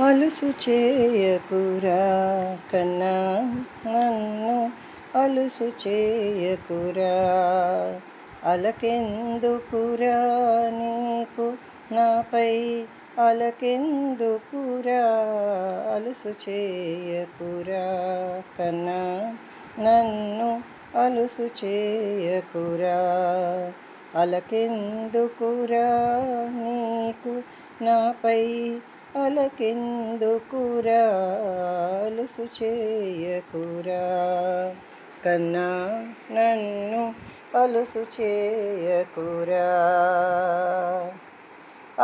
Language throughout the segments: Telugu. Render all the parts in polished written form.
అలుసు చేయకురా కన్నా నన్ను అలుసు చేయకురా. అలకెందుకురా నీకు నాపై అలకెందుకురా. అలుసు చేయకురా కన్నా నన్ను అలుసు చేయకురా. అలకెందుకురా నీకు నాపై అలకెందుకురా. అలుసు చేయకురా కన్నా నన్ను అలుసు చేయకురా.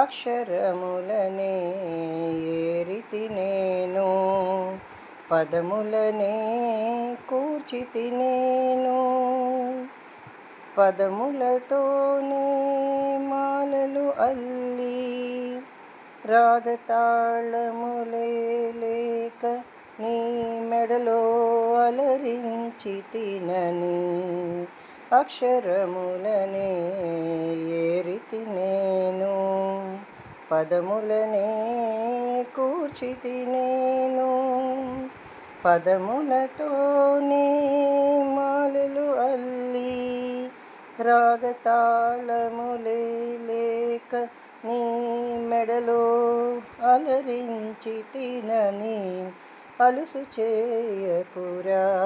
అక్షరములనే ఏరితి నేను, పదములనే కూర్చితి నేను. పదములతోనే మాలలు అల్లి రాగతాళములే లేక నీ మెడలో అలరించి తినని. అక్షరములనే ఏరితి నేను, పదములనే కూర్చితి నేను. పదములతోనే మాలలు అల్లి రాగతాళములే లేక నీ మెడలో అలరించి తినని. అలుసు చేయకురా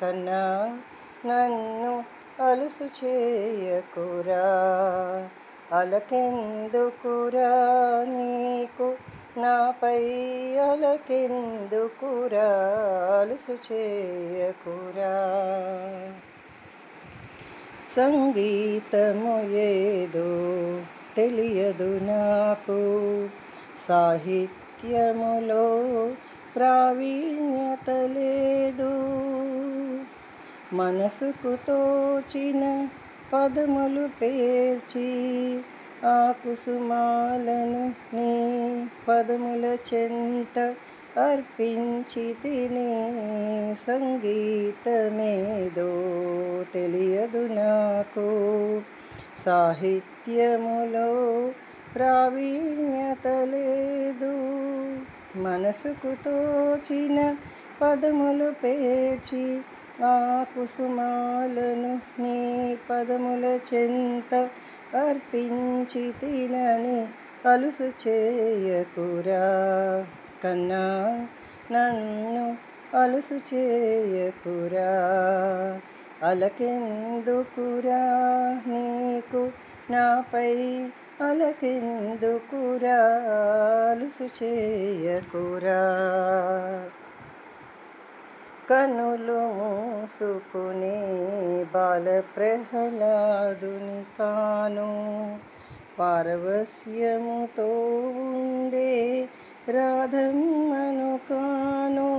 కన్నా నన్ను అలుసు చేయకురా. అలకెందుకురా నీకు నాపై అలకెందుకురా. అలుసు చేయకురా. సంగీతము ఏదో తెలియదు నాకు, సాహిత్యములో ప్రావీణ్యత లేదు. మనసుకు తోచిన పదములు పేర్చి ఆ కుసుమాలను నీ పదముల చెంత అర్పించి తిని. సంగీతమేదో తెలియదు నాకు, సాహిత్యములో ప్రావీణ్యత లేదు. మనసుకు తోచిన పదములు పేర్చి ఆ కుసుమాలను నీ పదముల చెంత అర్పించి తినని. అలుసు చేయకురా కన్నా నన్ను అలుసు చేయకురా. అలకెందుకురా నీకు నాపై అలకెందుకురా. అలుసు చేయకురా. కనులు మూసుకునే బాల ప్రహ్లాదుని కాను, పారవస్యముతో ఉండే రాధమ్మను కాను.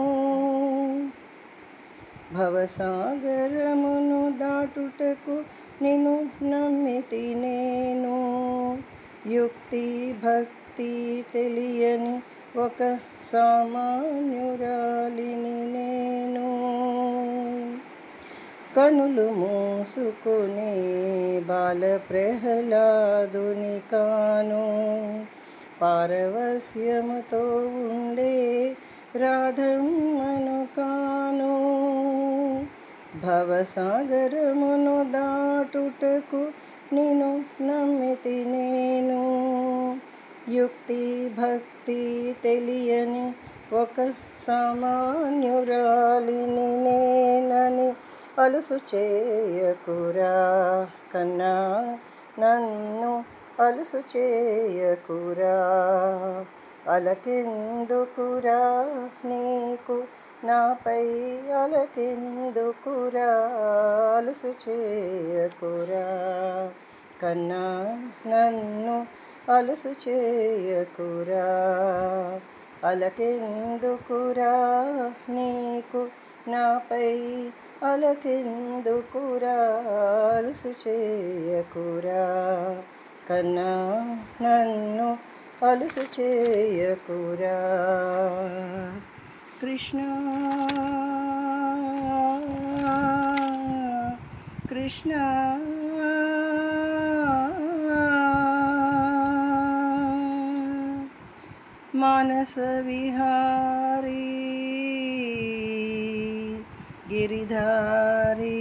భవసాగరమును దాటుటకు నిన్ను నమ్మితి నేను. యుక్తి భక్తి తెలియని ఒక సామాన్యురాలిని నేను. కనులు మూసుకునే బాల ప్రహ్లాదుని కాను, పారవస్యముతో ఉండే రాధమ్మను కాను. భవసాగరమును దాటుటకు నిన్ను నమ్మితి నేను. యుక్తి భక్తి తెలియని ఒక సామాన్యురాలిని నేనని. అలుసు చేయకురా కన్నా నన్ను అలుసు చేయకురా. అలకెందుకురా నీకు నాపై అలకెందుకురా. అలుసు చేయకురా కన్నా నన్ను అలుసు చేయకురా. అలకెందుకురా నీకు నాపై అలకెందుకురా. అలుసు చేయకురా కన్నా నన్ను అలుసు చేయకురా. కృష్ణ కృష్ణ మానస విహారీ గిరిధారీ